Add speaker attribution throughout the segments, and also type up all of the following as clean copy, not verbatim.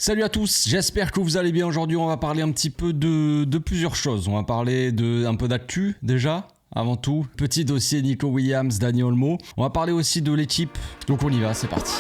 Speaker 1: Salut à tous, j'espère que vous allez bien. Aujourd'hui on va parler un petit peu de plusieurs choses. On va parler un peu d'actu déjà. Avant tout, petit dossier Nico Williams, Dani Olmo. On va parler aussi de l'équipe. Donc on y va, c'est parti.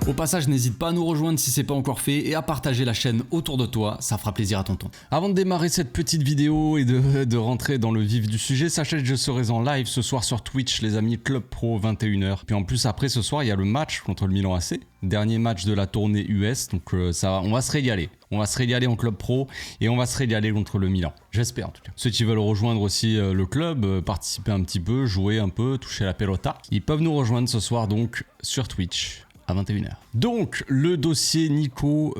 Speaker 1: Au passage, n'hésite pas à nous rejoindre si c'est pas encore fait et à partager la chaîne autour de toi, ça fera plaisir à tonton. Avant de démarrer cette petite vidéo et de rentrer dans le vif du sujet, sachez que je serai en live ce soir sur Twitch, les amis, Club Pro 21h. Puis en plus après ce soir, il y a le match contre le Milan AC, dernier match de la tournée US, donc on va se régaler. On va se régaler en Club Pro et on va se régaler contre le Milan. J'espère en tout cas. Ceux qui veulent rejoindre aussi le club, participer un petit peu, jouer un peu, toucher la pelota, ils peuvent nous rejoindre ce soir donc sur Twitch. À 21h. Donc, le dossier Nico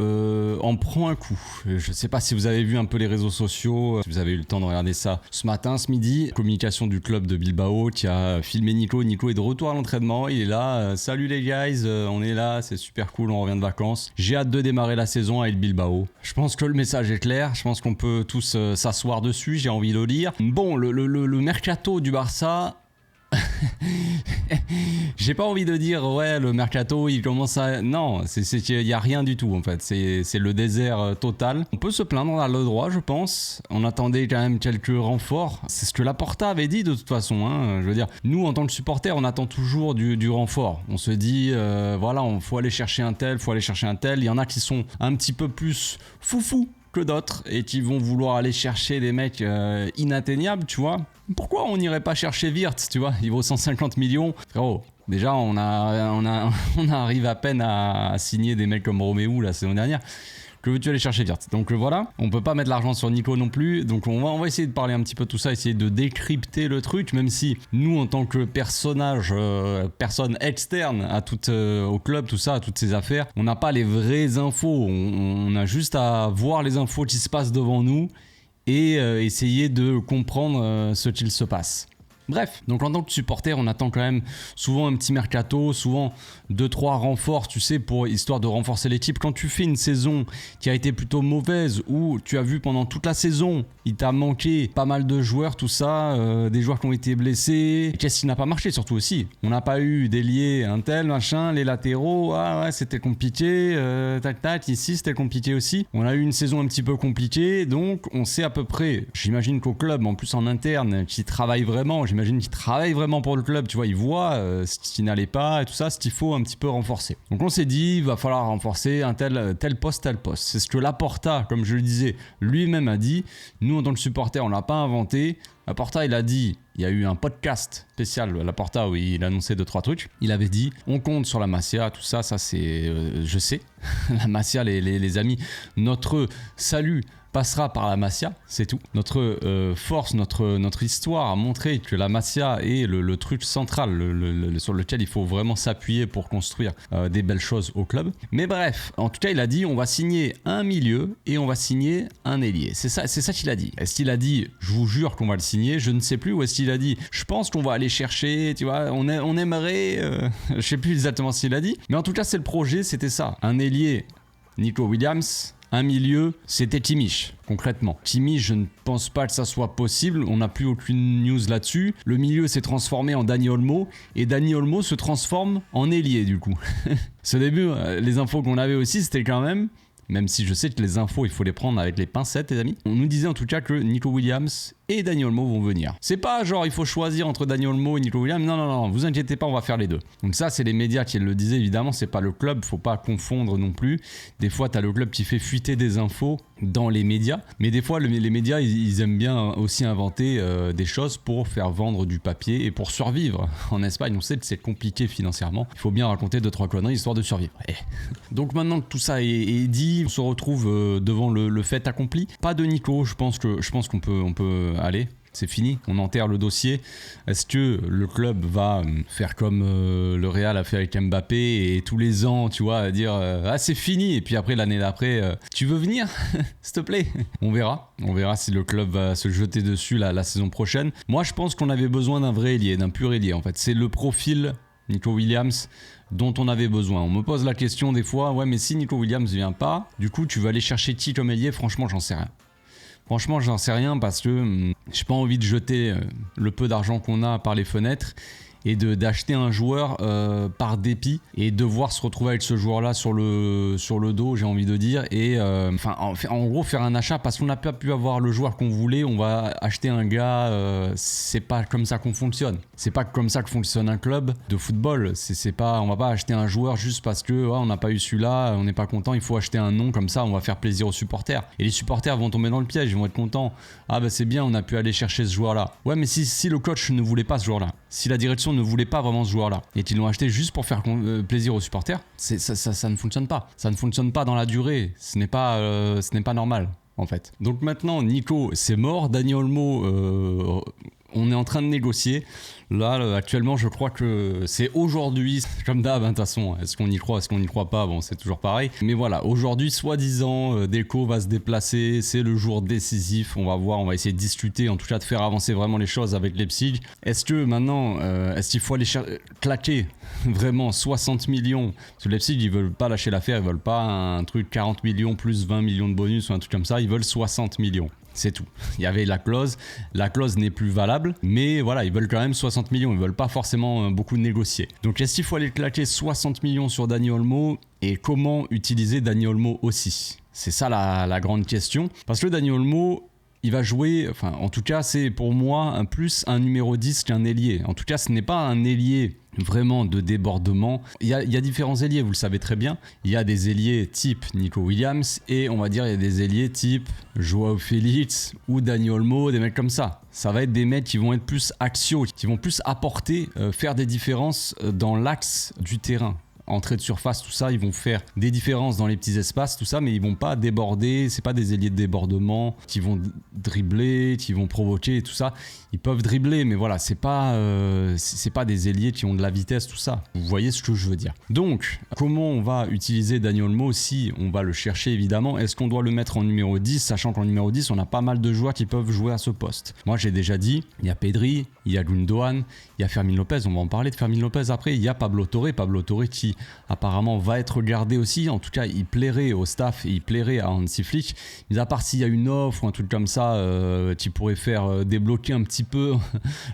Speaker 1: en prend un coup. Je ne sais pas si vous avez vu un peu les réseaux sociaux, si vous avez eu le temps de regarder ça ce matin, ce midi. Communication du club de Bilbao qui a filmé Nico. Nico est de retour à l'entraînement. Il est là. Salut les guys, on est là, c'est super cool, on revient de vacances. J'ai hâte de démarrer la saison avec Bilbao. Je pense que le message est clair. Je pense qu'on peut tous s'asseoir dessus. J'ai envie de le lire. Bon, le mercato du Barça... J'ai pas envie de dire ouais le mercato il commence à... Non, il y a rien du tout en fait, c'est le désert total. On peut se plaindre, on a le droit je pense. On attendait quand même quelques renforts. C'est ce que Laporta avait dit de toute façon hein. Je veux dire, nous en tant que supporters on attend toujours du renfort. On se dit voilà, faut aller chercher un tel, faut aller chercher un tel. Il y en a qui sont un petit peu plus foufou que d'autres et qui vont vouloir aller chercher des mecs inatteignables, tu vois. Pourquoi on n'irait pas chercher Wirtz, tu vois, il vaut 150 millions. Frérot, déjà on arrive à peine à signer des mecs comme Roméo la saison dernière. Que veux-tu aller chercher Wirtz? Donc voilà, on peut pas mettre l'argent sur Nico non plus. Donc on va essayer de parler un petit peu de tout ça, essayer de décrypter le truc, même si nous en tant que personnage, personne externe à au club, tout ça, à toutes ces affaires, on n'a pas les vraies infos. On a juste à voir les infos qui se passent devant nous et essayer de comprendre ce qu'il se passe. Bref, donc en tant que supporter, on attend quand même souvent un petit mercato, souvent 2-3 renforts, tu sais, histoire de renforcer l'équipe. Quand tu fais une saison qui a été plutôt mauvaise, où tu as vu pendant toute la saison, il t'a manqué pas mal de joueurs, tout ça, des joueurs qui ont été blessés. Qu'est-ce qui n'a pas marché surtout aussi? On n'a pas eu d'ailier, un tel, machin, les latéraux, ah ouais, c'était compliqué, tac, ici c'était compliqué aussi. On a eu une saison un petit peu compliquée, donc on sait à peu près, j'imagine qu'au club, en plus en interne, qui travaille vraiment, j'imagine qu'ils travaillent vraiment pour le club, tu vois, ils voient ce qui n'allait pas et tout ça, ce qu'il faut un petit peu renforcer. Donc on s'est dit, il va falloir renforcer un tel poste. C'est ce que Laporta, comme je le disais, lui-même a dit. Nous, en tant que supporter, on l'a pas inventé. Laporta, il a dit, il y a eu un podcast spécial Laporta où il annonçait 2-3 trucs. Il avait dit, on compte sur la Masia, tout ça, c'est, je sais, la Masia, les amis, notre salut passera par la Masia, c'est tout. Notre force, notre histoire a montré que la Masia est le truc central sur lequel il faut vraiment s'appuyer pour construire des belles choses au club. Mais bref, en tout cas, il a dit on va signer un milieu et on va signer un ailier. C'est ça qu'il a dit. Est-ce qu'il a dit je vous jure qu'on va le signer? Je ne sais plus. Ou est-ce qu'il a dit je pense qu'on va aller chercher, tu vois, on aimerait... je sais plus exactement ce qu'il a dit. Mais en tout cas, c'est le projet, c'était ça. Un ailier, Nico Williams... Un milieu, c'était Kimmich, concrètement. Kimmich, je ne pense pas que ça soit possible, on n'a plus aucune news là-dessus. Le milieu s'est transformé en Dani Olmo, et Dani Olmo se transforme en ailier du coup. Ce début, les infos qu'on avait aussi, c'était quand même si je sais que les infos, il faut les prendre avec les pincettes, les amis. On nous disait en tout cas que Nico Williams et Dani Olmo vont venir. C'est pas genre il faut choisir entre Dani Olmo et Nico Williams. Non, vous inquiétez pas, on va faire les deux. Donc ça, c'est les médias qui le disaient, évidemment, c'est pas le club, faut pas confondre non plus. Des fois, t'as le club qui fait fuiter des infos dans les médias, mais des fois, les médias, ils aiment bien aussi inventer des choses pour faire vendre du papier et pour survivre. En Espagne, on sait que c'est compliqué financièrement. Il faut bien raconter 2-3 conneries histoire de survivre. Donc maintenant que tout ça est dit, on se retrouve devant le fait accompli. Pas de Nico, je pense qu'on peut aller. C'est fini, on enterre le dossier. Est-ce que le club va faire comme le Real a fait avec Mbappé et tous les ans, tu vois, dire ah c'est fini et puis après l'année d'après, tu veux venir s'il te plaît? On verra si le club va se jeter dessus la saison prochaine. Moi je pense qu'on avait besoin d'un vrai ailier, d'un pur ailier en fait. C'est le profil Nico Williams dont on avait besoin. On me pose la question des fois, ouais mais si Nico Williams vient pas, du coup tu vas aller chercher qui comme ailier? Franchement j'en sais rien. Franchement, j'en sais rien parce que j'ai pas envie de jeter le peu d'argent qu'on a par les fenêtres et d'acheter un joueur par dépit et devoir se retrouver avec ce joueur-là sur le dos, j'ai envie de dire, et en gros faire un achat parce qu'on n'a pas pu avoir le joueur qu'on voulait, on va acheter un gars, c'est pas comme ça qu'on fonctionne. C'est pas comme ça que fonctionne un club de football. C'est pas, on va pas acheter un joueur juste parce que on n'a pas eu celui-là, on n'est pas content, il faut acheter un nom comme ça, on va faire plaisir aux supporters. Et les supporters vont tomber dans le piège, ils vont être contents. Ah bah c'est bien, on a pu aller chercher ce joueur-là. Ouais, mais si le coach ne voulait pas ce joueur-là, si la direction ne voulait pas vraiment ce joueur-là, et qu'ils l'ont acheté juste pour faire plaisir aux supporters, ça ne fonctionne pas. Ça ne fonctionne pas dans la durée. Ce n'est pas normal, en fait. Donc maintenant, Nico, c'est mort. Dani Olmo, on est en train de négocier. Là, actuellement, je crois que c'est aujourd'hui, comme d'hab, de toute façon. Est-ce qu'on y croit, est-ce qu'on n'y croit pas? Bon, c'est toujours pareil. Mais voilà, aujourd'hui, soi-disant, Deco va se déplacer. C'est le jour décisif. On va voir, on va essayer de discuter, en tout cas de faire avancer vraiment les choses avec Leipzig. Est-ce que maintenant, est-ce qu'il faut aller claquer vraiment 60 millions? Parce que Leipzig, ils veulent pas lâcher l'affaire. Ils veulent pas un truc 40 millions plus 20 millions de bonus ou un truc comme ça. Ils veulent 60 millions. C'est tout. Il y avait la clause n'est plus valable, mais voilà, ils veulent quand même 60 millions, ils veulent pas forcément beaucoup négocier. Donc est-ce qu'il faut aller claquer 60 millions sur Dani Olmo et comment utiliser Dani Olmo aussi? C'est ça la grande question. Parce que Dani Olmo, il va jouer, enfin en tout cas c'est pour moi plus un numéro 10 qu'un ailier. En tout cas ce n'est pas un ailier vraiment de débordement. Il y a différents ailiers, vous le savez très bien. Il y a des ailiers type Nico Williams et on va dire il y a des ailiers type Joao Félix ou Dani Olmo, des mecs comme ça. Ça va être des mecs qui vont être plus axiaux, qui vont plus apporter, faire des différences dans l'axe du terrain. Entrée de surface, tout ça, ils vont faire des différences dans les petits espaces, tout ça, mais ils vont pas déborder, c'est pas des ailiers de débordement qui vont dribbler, qui vont provoquer, tout ça. Ils peuvent dribbler, mais voilà, c'est pas des ailiers qui ont de la vitesse, tout ça. Vous voyez ce que je veux dire. Donc, comment on va utiliser Dani Olmo si on va le chercher évidemment? Est-ce qu'on doit le mettre en numéro 10, sachant qu'en numéro 10, on a pas mal de joueurs qui peuvent jouer à ce poste? Moi, j'ai déjà dit, il y a Pedri, il y a Gundogan, il y a Fermin Lopez, on va en parler de Fermin Lopez après, il y a Pablo Torre qui apparemment va être gardé aussi, en tout cas il plairait au staff et il plairait à Hansi Flick, mais à part s'il y a une offre ou un truc comme ça qui pourrait faire débloquer un petit peu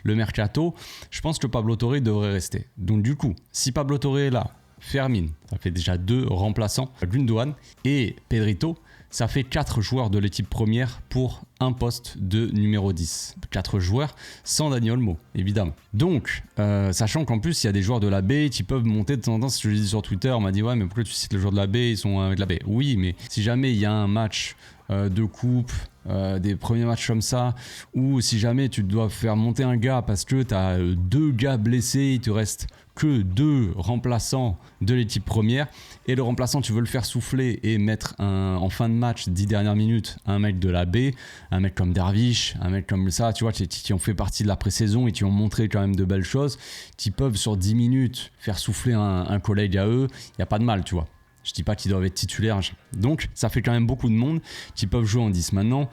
Speaker 1: le mercato, je pense que Pablo Torre devrait rester. Donc du coup, si Pablo Torre est là, Fermin, ça fait déjà 2 remplaçants, Gundogan et Pedrito, ça fait 4 joueurs de l'équipe première pour un poste de numéro 10. 4 joueurs sans Dani Olmo, évidemment. Donc, sachant qu'en plus, il y a des joueurs de la B qui peuvent monter de temps en temps. Si je le dis sur Twitter, on m'a dit « Ouais, mais pourquoi tu cites les joueurs de la B? Ils sont avec la B. » Oui, mais si jamais il y a un match de coupe, des premiers matchs comme ça, ou si jamais tu dois faire monter un gars parce que tu as 2 gars blessés, il te reste que 2 remplaçants de l'équipe première, et le remplaçant tu veux le faire souffler et mettre en fin de match 10 dernières minutes un mec de la B, un mec comme Dervish, un mec comme ça, tu vois, qui ont fait partie de la pré-saison et qui ont montré quand même de belles choses, qui peuvent sur 10 minutes faire souffler un collègue à eux, il n'y a pas de mal, tu vois. Je dis pas qu'ils doivent être titulaires. Donc, ça fait quand même beaucoup de monde qui peuvent jouer en 10. Maintenant,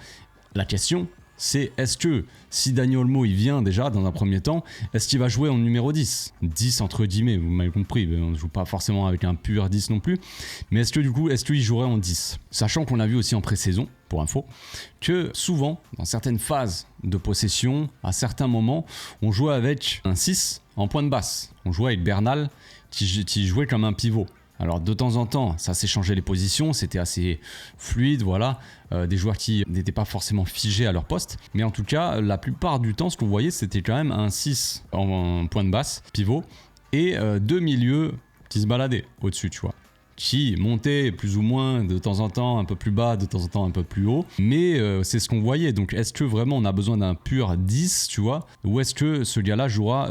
Speaker 1: la question, c'est est-ce que si Dani Olmo il vient déjà dans un premier temps, est-ce qu'il va jouer en numéro 10? 10 entre guillemets, vous m'avez compris, on ne joue pas forcément avec un pur 10 non plus. Mais est-ce que du coup, est-ce qu'il jouerait en 10? Sachant qu'on a vu aussi en pré-saison, pour info, que souvent, dans certaines phases de possession, à certains moments, on jouait avec un 6 en pointe basse. On jouait avec Bernal qui jouait comme un pivot. Alors de temps en temps, ça s'est changé les positions, c'était assez fluide, voilà, des joueurs qui n'étaient pas forcément figés à leur poste, mais en tout cas, la plupart du temps, ce qu'on voyait, c'était quand même un 6 en pointe basse, pivot, et 2 milieux qui se baladaient au-dessus, tu vois, qui montaient plus ou moins de temps en temps un peu plus bas, de temps en temps un peu plus haut, mais c'est ce qu'on voyait. Donc est-ce que vraiment on a besoin d'un pur 10, tu vois, ou est-ce que ce gars-là jouera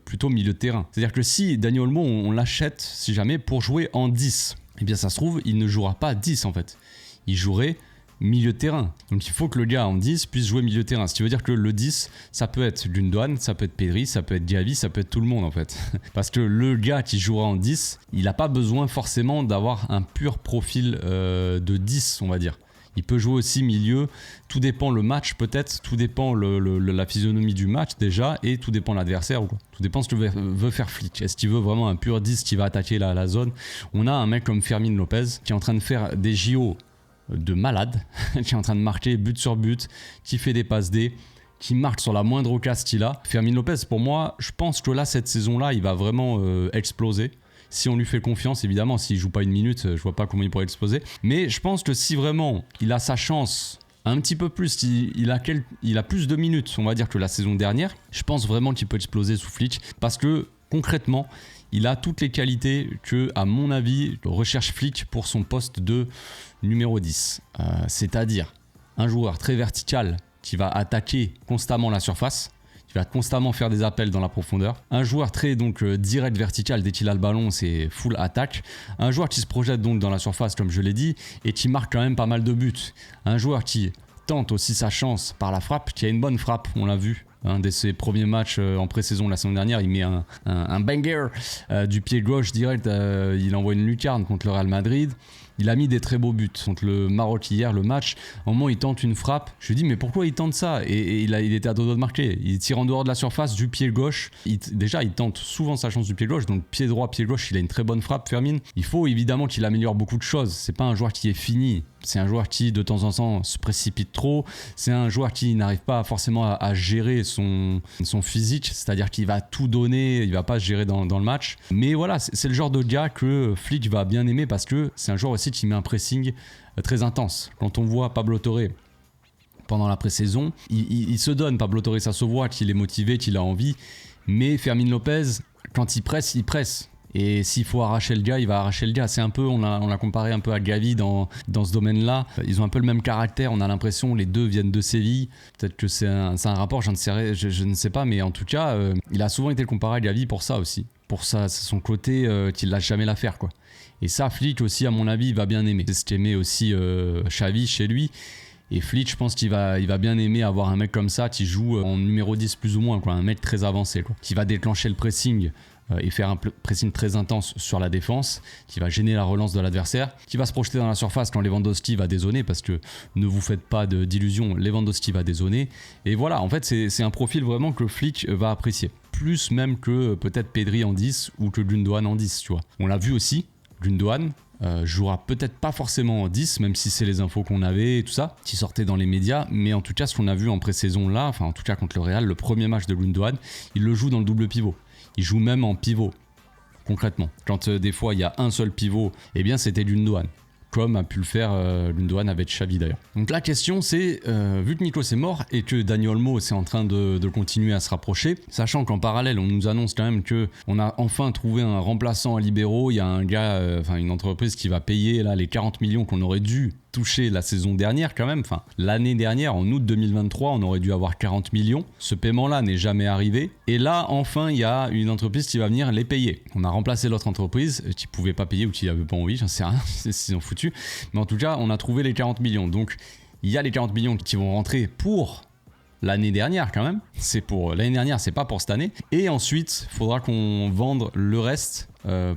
Speaker 1: plutôt milieu de terrain? C'est-à-dire que si Dani Olmo on l'achète, si jamais, pour jouer en 10, eh bien ça se trouve, il ne jouera pas 10 en fait, il jouerait milieu de terrain. Donc il faut que le gars en 10 puisse jouer milieu de terrain. Ce qui veut dire que le 10, ça peut être Gundogan, ça peut être Pedri, ça peut être Gavi, ça peut être tout le monde en fait. Parce que le gars qui jouera en 10, il n'a pas besoin forcément d'avoir un pur profil de 10, on va dire. Il peut jouer aussi milieu, tout dépend le match peut-être, tout dépend la physionomie du match déjà, et tout dépend l'adversaire ou quoi. Tout dépend ce que veut faire Flick. Est-ce qu'il veut vraiment un pur 10 qui va attaquer la zone? On a un mec comme Fermin Lopez qui est en train de faire des JO de malade, qui est en train de marquer but sur but, qui fait des passes D, qui marque sur la moindre occasion qu'il a. Fermin Lopez, pour moi, je pense que là, cette saison-là, il va vraiment exploser. Si on lui fait confiance, évidemment, s'il joue pas une minute, je vois pas comment il pourrait exploser. Mais je pense que si vraiment il a sa chance un petit peu plus, il a plus de minutes, on va dire, que la saison dernière, je pense vraiment qu'il peut exploser sous Flick. Parce que concrètement, il a toutes les qualités que, à mon avis, recherche Flick pour son poste de numéro 10. C'est-à-dire un joueur très vertical qui va attaquer constamment la surface, qui va constamment faire des appels dans la profondeur. Un joueur très direct vertical, dès qu'il a le ballon, c'est full attaque. Un joueur qui se projette donc dans la surface, comme je l'ai dit, et qui marque quand même pas mal de buts. Un joueur qui tente aussi sa chance par la frappe, qui a une bonne frappe, on l'a vu. Dès ses premiers matchs en pré-saison la saison dernière, il met un banger du pied gauche direct, il envoie une lucarne contre le Real Madrid. Il a mis des très beaux buts contre le Maroc hier, le match. Au moment où il tente une frappe, je lui dis mais pourquoi il tente ça ? Et il était à deux doigts de marquer. Il tire en dehors de la surface du pied gauche. Déjà, il tente souvent sa chance du pied gauche. Donc pied droit, pied gauche, il a une très bonne frappe, Fermin. Il faut évidemment qu'il améliore beaucoup de choses. C'est pas un joueur qui est fini. C'est un joueur qui de temps en temps se précipite trop. C'est un joueur qui n'arrive pas forcément à gérer son physique. C'est-à-dire qu'il va tout donner. Il va pas se gérer dans le match. Mais voilà, c'est le genre de gars que Flick va bien aimer parce que c'est un joueur aussi qui met un pressing très intense. Quand on voit Pablo Torre pendant la pré-saison, il se donne. Pablo Torre, ça se voit qu'il est motivé, qu'il a envie. Mais Fermin Lopez, quand il presse, il presse. Et s'il faut arracher le gars, il va arracher le gars. C'est un peu, on l'a comparé un peu à Gavi dans ce domaine-là. Ils ont un peu le même caractère. On a l'impression, les deux viennent de Séville. Peut-être que c'est un rapport, je ne sais pas. Mais en tout cas, il a souvent été comparé à Gavi pour ça aussi. Pour ça, c'est son côté qu'il lâche jamais l'affaire, quoi. Et ça, Flick aussi, à mon avis, il va bien aimer. C'est ce qu'aimait aussi Xavi chez lui. Et Flick, je pense qu'il va bien aimer avoir un mec comme ça qui joue en numéro 10 plus ou moins, quoi. Un mec très avancé, quoi. Qui va déclencher le pressing et faire un pressing très intense sur la défense, qui va gêner la relance de l'adversaire, qui va se projeter dans la surface quand Lewandowski va dézoner, parce que ne vous faites pas d'illusions, Lewandowski va dézoner. Et voilà, en fait, c'est un profil vraiment que Flick va apprécier. Plus même que peut-être Pedri en 10 ou que Gundogan en 10, tu vois. On l'a vu aussi, Gundogan jouera peut-être pas forcément en 10, même si c'est les infos qu'on avait et tout ça, qui sortaient dans les médias, mais en tout cas, ce qu'on a vu en pré-saison là, enfin en tout cas contre le Real, le premier match de Gundogan, il le joue dans le double pivot. Il joue même en pivot, concrètement. Quand des fois il y a un seul pivot, eh bien c'était Gundogan. Comme a pu le faire Gundogan avec Xavi d'ailleurs. Donc la question c'est, vu que Nikos est mort et que Dani Olmo c'est en train de continuer à se rapprocher, sachant qu'en parallèle on nous annonce quand même qu'on a enfin trouvé un remplaçant à libéraux, il y a un gars, une entreprise qui va payer là les 40 millions qu'on aurait dû touché la saison dernière quand même, l'année dernière en août 2023 on aurait dû avoir 40 millions, ce paiement là n'est jamais arrivé et là enfin il y a une entreprise qui va venir les payer. On a remplacé l'autre entreprise qui pouvait pas payer ou qui avait pas envie, j'en sais rien, ils ont foutu, mais en tout cas on a trouvé les 40 millions, donc il y a les 40 millions qui vont rentrer pour l'année dernière quand même, c'est pour l'année dernière, c'est pas pour cette année, et ensuite il faudra qu'on vende le reste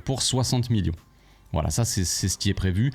Speaker 1: pour 60 millions. Voilà, ça c'est ce qui est prévu.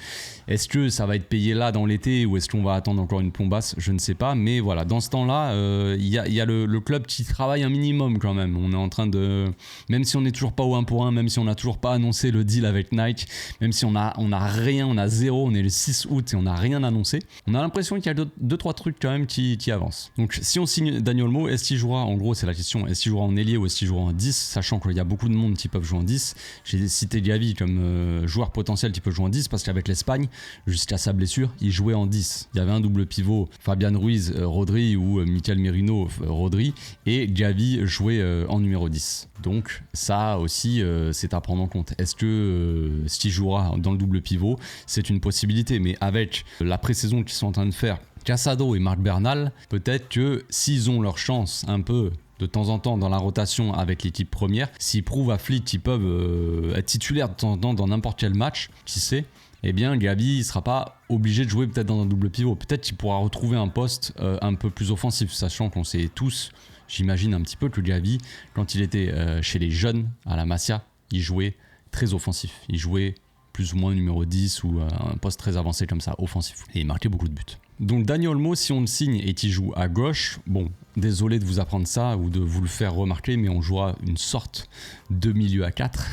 Speaker 1: Est-ce que ça va être payé là dans l'été ou est-ce qu'on va attendre encore une plombasse ? Je ne sais pas, mais voilà, dans ce temps-là, il y a le club qui travaille un minimum quand même. On est en train de, même si on n'est toujours pas au 1 pour 1, même si on n'a toujours pas annoncé le deal avec Nike, même si on a rien, on a zéro, on est le 6 août et on n'a rien annoncé, on a l'impression qu'il y a 2-3 trucs quand même qui avancent. Donc si on signe Dani Olmo, est-ce qu'il jouera, en gros c'est la question, est-ce qu'il jouera en ailier ou est-ce qu'il jouera en 10, sachant qu'il y a beaucoup de monde qui peuvent jouer en 10. J'ai cité Gavi comme joueur potentiel qui peut jouer en 10 parce qu'avec l'Espagne, jusqu'à sa blessure, il jouait en 10. Il y avait un double pivot, Fabian Ruiz, Rodri ou Mikel Merino, Rodri, et Gavi jouait en numéro 10. Donc ça aussi, c'est à prendre en compte. Est-ce que s'il jouera dans le double pivot, c'est une possibilité, mais avec la pré-saison qu'ils sont en train de faire, Casado et Marc Bernal, peut-être que s'ils ont leur chance un peu de temps en temps dans la rotation avec l'équipe première, s'ils prouvent à Flick qu'ils peuvent être titulaires de temps en temps dans n'importe quel match, qui sait, eh bien Gavi il sera pas obligé de jouer peut-être dans un double pivot, peut-être qu'il pourra retrouver un poste un peu plus offensif, sachant qu'on sait tous, j'imagine un petit peu que Gavi, quand il était chez les jeunes à la Masia, il jouait très offensif, il jouait plus ou moins numéro 10 ou un poste très avancé comme ça, offensif, et il marquait beaucoup de buts. Donc Dani Olmo, si on le signe et qu'il joue à gauche, bon, désolé de vous apprendre ça ou de vous le faire remarquer, mais on jouera une sorte de milieu à 4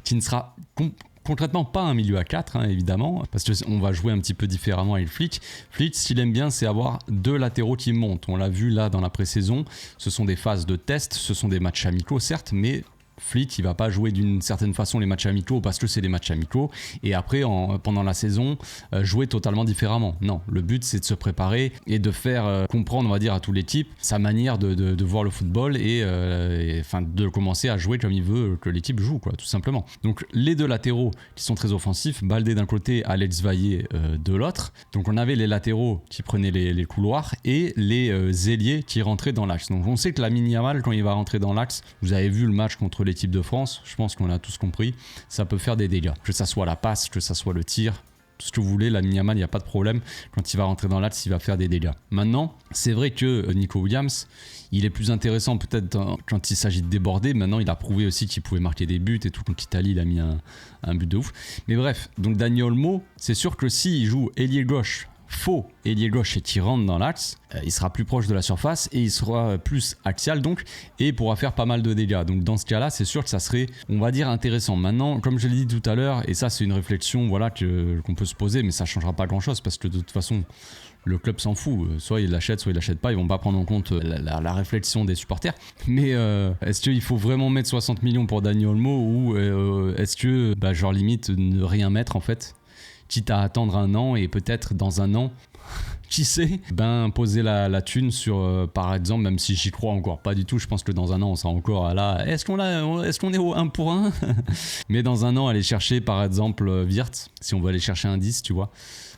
Speaker 1: qui ne sera Concrètement, pas un milieu à 4, hein, évidemment, parce qu'on va jouer un petit peu différemment avec Flick. Flick, ce qu'il aime bien, c'est avoir 2 latéraux qui montent. On l'a vu là dans la pré-saison, ce sont des phases de test, ce sont des matchs amicaux, certes, mais Flick, il va pas jouer d'une certaine façon les matchs amicaux parce que c'est des matchs amicaux et après pendant la saison jouer totalement différemment. Non, le but c'est de se préparer et de faire comprendre, on va dire, à tous les types sa manière de voir le football et enfin de commencer à jouer comme il veut que l'équipe joue, quoi, tout simplement. Donc les 2 latéraux qui sont très offensifs, Baldé d'un côté, Alex Vaillé de l'autre. Donc on avait les latéraux qui prenaient les couloirs et les ailiers qui rentraient dans l'axe. Donc on sait que Lamine Yamal, quand il va rentrer dans l'axe, vous avez vu le match contre l'équipe de France, je pense qu'on a tous compris, ça peut faire des dégâts. Que ça soit la passe, que ça soit le tir, tout ce que vous voulez, Lamine Yamal, il n'y a pas de problème. Quand il va rentrer dans l'axe, il va faire des dégâts. Maintenant, c'est vrai que Nico Williams, il est plus intéressant peut-être quand il s'agit de déborder. Maintenant, il a prouvé aussi qu'il pouvait marquer des buts et tout. Donc Italie, il a mis un but de ouf. Mais bref, donc Dani Olmo, c'est sûr que s'il joue ailier gauche, faux ailier gauche et qui rentre dans l'axe, il sera plus proche de la surface et il sera plus axial donc et pourra faire pas mal de dégâts. Donc dans ce cas-là, c'est sûr que ça serait, on va dire, intéressant. Maintenant, comme je l'ai dit tout à l'heure, et ça c'est une réflexion voilà qu'on peut se poser, mais ça changera pas grand-chose parce que de toute façon le club s'en fout, soit il l'achète, soit il l'achète pas, ils vont pas prendre en compte la réflexion des supporters. Mais est-ce qu'il faut vraiment mettre 60 millions pour Dani Olmo ou est-ce que genre limite ne rien mettre en fait, quitte à attendre un an et peut-être dans un an, qui sait, poser la thune sur, par exemple, même si j'y crois encore pas du tout, je pense que dans un an on sera encore là, est-ce qu'on est au 1 pour 1 mais dans un an aller chercher par exemple Wirtz, si on veut aller chercher un 10, tu vois,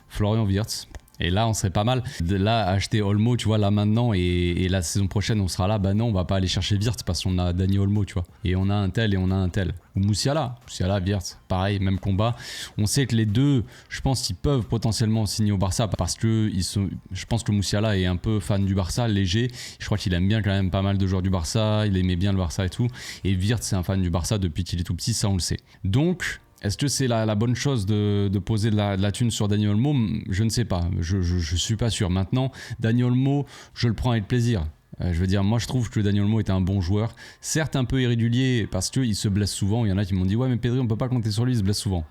Speaker 1: Florian Wirtz. Et là, on serait pas mal. De là, acheter Olmo, tu vois, là maintenant, et la saison prochaine, on sera là. Non, on va pas aller chercher Wirtz parce qu'on a Dani Olmo, tu vois. Et on a un tel et on a un tel. Ou Musiala, Wirtz, pareil, même combat. On sait que les deux, je pense qu'ils peuvent potentiellement signer au Barça parce que je pense que Musiala est un peu fan du Barça, léger. Je crois qu'il aime bien quand même pas mal de joueurs du Barça. Il aimait bien le Barça et tout. Et Wirtz, c'est un fan du Barça depuis qu'il est tout petit, ça on le sait. Donc, est-ce que c'est la bonne chose de poser de la thune sur Dani Olmo ? Je ne sais pas, je suis pas sûr. Maintenant, Dani Olmo, je le prends avec plaisir. Je veux dire, moi je trouve que Dani Olmo est un bon joueur, certes un peu irrégulier parce qu'il se blesse souvent. Il y en a qui m'ont dit ouais mais Pedri on peut pas compter sur lui, il se blesse souvent.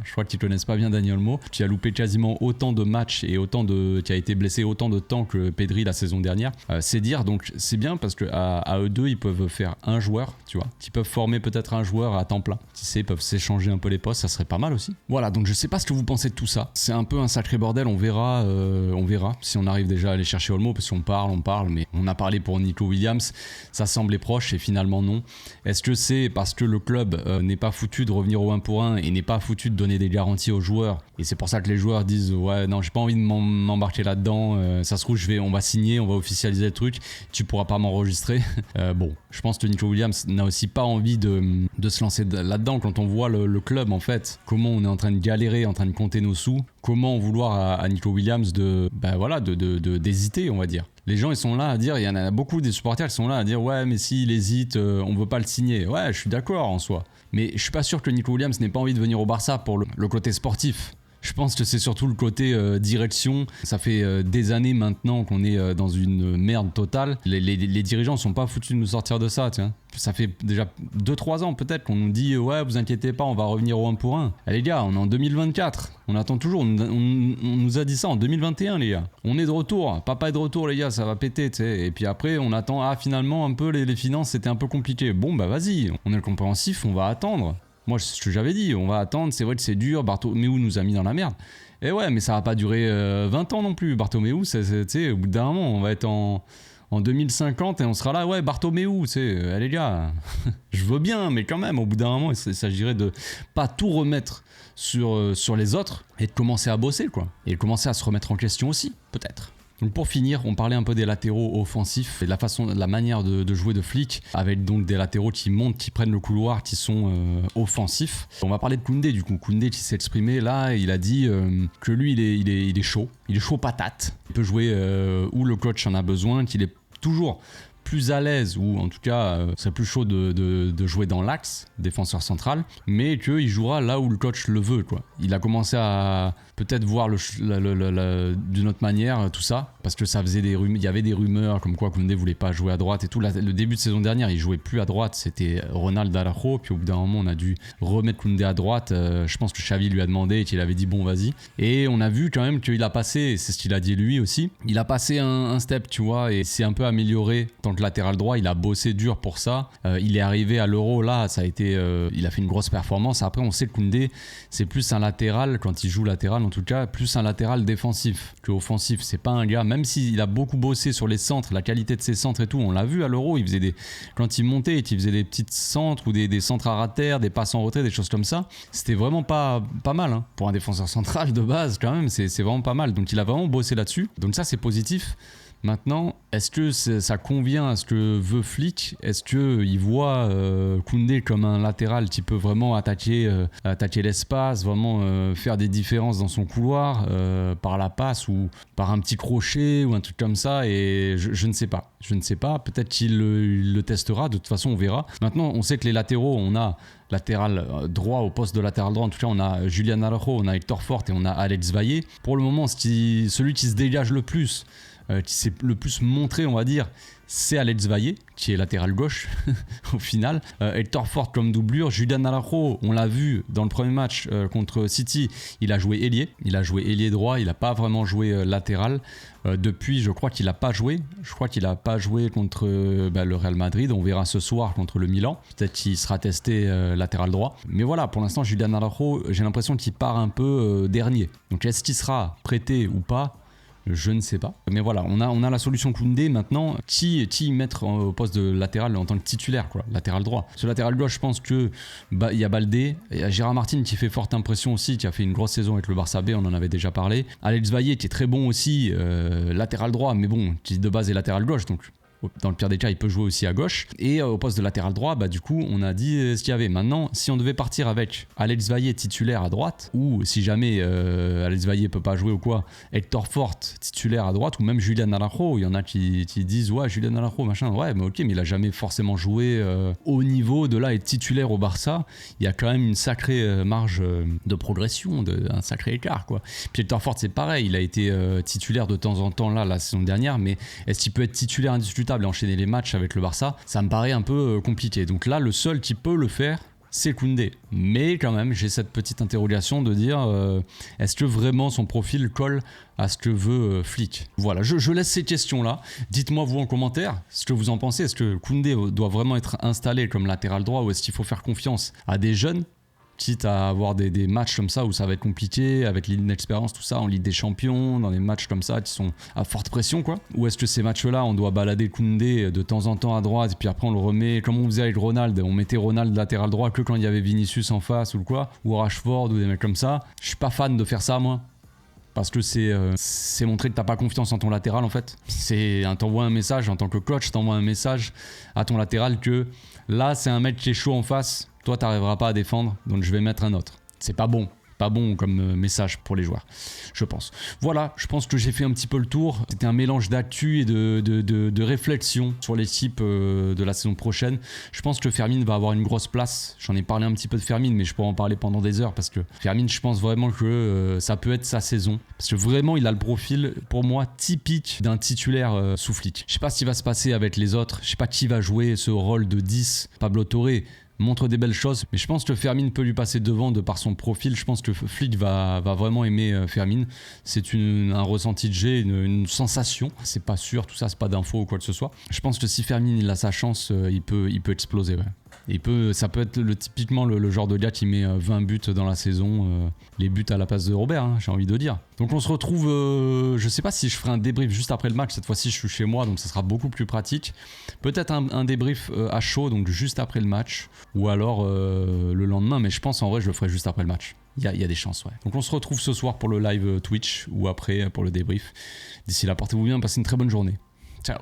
Speaker 1: Je crois qu'ils connaissent pas bien Dani Olmo, qui a loupé quasiment autant de matchs et qui a été blessé autant de temps que Pedri la saison dernière. C'est dire, donc c'est bien parce que à eux deux ils peuvent faire un joueur, tu vois, qui peuvent former peut-être un joueur à temps plein. Qui sait, ils peuvent s'échanger un peu les postes, ça serait pas mal aussi. Voilà, donc je sais pas ce que vous pensez de tout ça. C'est un peu un sacré bordel, on verra si on arrive déjà à aller chercher Olmo parce qu'on parle, mais on a parlé pour Nico Williams, ça semblait proche et finalement non. Est-ce que c'est parce que le club n'est pas foutu de revenir au 1 pour 1 et n'est pas foutu de donner des garanties aux joueurs et c'est pour ça que les joueurs disent ouais non j'ai pas envie de m'embarquer là-dedans, ça se trouve on va signer, on va officialiser le truc, tu pourras pas m'enregistrer. Bon, je pense que Nico Williams n'a aussi pas envie de se lancer là-dedans quand on voit le club en fait, comment on est en train de galérer, en train de compter nos sous, comment vouloir à Nico Williams d'hésiter on va dire. Les gens ils sont là à dire, il y en a beaucoup des supporters qui sont là à dire ouais mais s'il hésite on veut pas le signer. Ouais je suis d'accord en soi, mais je suis pas sûr que Nico Williams n'ait pas envie de venir au Barça pour le côté sportif. Je pense que c'est surtout le côté direction. Ça fait des années maintenant qu'on est dans une merde totale. Les dirigeants sont pas foutus de nous sortir de ça, tiens. Ça fait déjà 2-3 ans peut-être qu'on nous dit ouais vous inquiétez pas on va revenir au 1 pour 1. Allez les gars, on est en 2024, on attend toujours, on nous a dit ça en 2021 les gars. On est de retour, papa est de retour les gars, ça va péter tu sais. Et puis après on attend, finalement un peu les finances c'était un peu compliqué. Bon vas-y, on est le compréhensif, on va attendre. Moi, c'est ce que j'avais dit, on va attendre, c'est vrai que c'est dur, Bartomeu nous a mis dans la merde. Et ouais, mais ça va pas durer 20 ans non plus, Bartomeu, tu sais, au bout d'un moment, on va être en 2050 et on sera là, ouais, Bartomeu, tu sais, les gars, je veux bien, mais quand même, au bout d'un moment, il s'agirait de pas tout remettre sur les autres et de commencer à bosser, quoi. Et de commencer à se remettre en question aussi, peut-être. Donc pour finir, on parlait un peu des latéraux offensifs et de la manière de jouer de Flick, avec donc des latéraux qui montent, qui prennent le couloir, qui sont offensifs. On va parler de Koundé du coup. Koundé qui s'est exprimé là, il a dit que lui il est chaud patate. Il peut jouer où le coach en a besoin, qu'il est toujours plus à l'aise, ou en tout cas serait plus chaud de jouer dans l'axe, défenseur central, mais qu'il jouera là où le coach le veut, quoi. Il a commencé à peut-être voir d'une autre manière tout ça, parce que ça faisait il y avait des rumeurs comme quoi Koundé voulait pas jouer à droite et tout. Le début de saison dernière, il jouait plus à droite, c'était Ronald Araujo, puis au bout d'un moment on a dû remettre Koundé à droite. Je pense que Xavi lui a demandé et qu'il avait dit bon vas-y, et on a vu quand même qu'il a passé, c'est ce qu'il a dit lui aussi, il a passé un step, tu vois, et c'est un peu amélioré en tant que latéral droit. Il a bossé dur pour ça, il est arrivé à l'Euro, là ça a été il a fait une grosse performance. Après on sait que Koundé c'est plus un latéral, quand il joue latéral en tout cas, plus un latéral défensif que offensif. C'est pas un gars, même s'il a beaucoup bossé sur les centres, la qualité de ses centres et tout, on l'a vu à l'Euro, il faisait quand il montait, il faisait des petites centres ou des centres à terre, des passes en retrait, des choses comme ça. C'était vraiment pas mal, hein. Pour un défenseur central de base quand même, c'est vraiment pas mal. Donc il a vraiment bossé là-dessus, donc ça c'est positif. Maintenant, est-ce que ça convient à ce que veut Flick? Est-ce qu'il voit Koundé comme un latéral qui peut vraiment attaquer l'espace, vraiment faire des différences dans son couloir par la passe ou par un petit crochet ou un truc comme ça? Et je ne sais pas. Je ne sais pas. Peut-être qu'il le testera. De toute façon, on verra. Maintenant, on sait que les latéraux, on a latéral droit, au poste de latéral droit, en tout cas, on a Julian Araujo, on a Hector Fort et on a Alex Valle. Pour le moment, celui qui se dégage le plus, qui s'est le plus montré, on va dire, c'est Alex Valle, qui est latéral gauche au final. Hector Fort comme doublure. Julian Araujo, on l'a vu dans le premier match contre City, il a joué ailier. Il a joué ailier droit, il n'a pas vraiment joué latéral. Depuis, je crois qu'il n'a pas joué. Je crois qu'il n'a pas joué contre le Real Madrid. On verra ce soir contre le Milan. Peut-être qu'il sera testé latéral droit. Mais voilà, pour l'instant, Julian Araujo, j'ai l'impression qu'il part un peu dernier. Donc est-ce qu'il sera prêté ou pas ? Je ne sais pas. Mais voilà, on a la solution Koundé. Maintenant, qui mettre au poste de latéral en tant que titulaire, quoi, latéral droit. Ce latéral gauche, je pense que il y a Baldé, il y a Gérard Martin qui fait forte impression aussi, qui a fait une grosse saison avec le Barça B, on en avait déjà parlé. Alex Valle qui est très bon aussi, latéral droit, mais bon, qui de base est latéral gauche, donc dans le pire des cas, il peut jouer aussi à gauche. Et au poste de latéral droit, du coup, on a dit ce qu'il y avait. Maintenant, si on devait partir avec Alex Valle titulaire à droite, ou si jamais Alex Valle peut pas jouer ou quoi, Hector Fort titulaire à droite, ou même Julian Araujo, il y en a qui disent ouais, Julian Araujo, machin, ouais, mais ok, mais il a jamais forcément joué au niveau de là être titulaire au Barça. Il y a quand même une sacrée marge de progression, un sacré écart, quoi. Puis Hector Fort, c'est pareil, il a été titulaire de temps en temps là, la saison dernière, mais est-ce qu'il peut être titulaire indiscutable et enchaîner les matchs avec le Barça? Ça me paraît un peu compliqué. Donc là, le seul qui peut le faire, c'est Koundé. Mais quand même, j'ai cette petite interrogation de dire est-ce que vraiment son profil colle à ce que veut Flick? Voilà, je laisse ces questions-là. Dites-moi vous en commentaire ce que vous en pensez. Est-ce que Koundé doit vraiment être installé comme latéral droit, ou est-ce qu'il faut faire confiance à des jeunes, quitte à avoir des matchs comme ça où ça va être compliqué avec l'inexpérience, tout ça, en Ligue des Champions, dans des matchs comme ça qui sont à forte pression, quoi? Ou est-ce que ces matchs-là, on doit balader Koundé de temps en temps à droite et puis après on le remet, comme on faisait avec Ronald, on mettait Ronald latéral droit que quand il y avait Vinicius en face ou quoi, ou Rashford ou des mecs comme ça? Je suis pas fan de faire ça, moi. Parce que c'est montrer que t'as pas confiance en ton latéral, en fait. T'envoies un message en tant que coach, t'envoies un message à ton latéral que là, c'est un mec qui est chaud en face, toi t'arriveras pas à défendre, donc je vais mettre un autre. C'est pas bon comme message pour les joueurs, je pense. Voilà, je pense que j'ai fait un petit peu le tour. C'était un mélange d'actu et de réflexion sur l'équipe de la saison prochaine. Je pense que Fermin va avoir une grosse place. J'en ai parlé un petit peu de Fermin, mais je pourrais en parler pendant des heures, parce que Fermin, je pense vraiment que ça peut être sa saison, parce que vraiment il a le profil, pour moi, typique d'un titulaire sous Flick. Je sais pas ce qui va se passer avec les autres, je sais pas qui va jouer ce rôle de 10. Pablo Torre montre des belles choses, mais je pense que Fermin peut lui passer devant de par son profil. Je pense que Flick va vraiment aimer Fermin. C'est un ressenti de j'ai, une sensation. C'est pas sûr, tout ça, c'est pas d'infos ou quoi que ce soit. Je pense que si Fermin il a sa chance, il peut exploser, ouais. Ça peut être typiquement le genre de gars qui met 20 buts dans la saison, les buts à la place de Robert, hein, j'ai envie de dire. Donc on se retrouve, je sais pas si je ferai un débrief juste après le match, cette fois-ci je suis chez moi, donc ça sera beaucoup plus pratique. Peut-être un débrief à chaud, donc juste après le match, ou alors le lendemain, mais je pense en vrai je le ferai juste après le match. Il y a des chances, ouais. Donc on se retrouve ce soir pour le live Twitch, ou après pour le débrief. D'ici là, portez-vous bien, passez une très bonne journée. Ciao.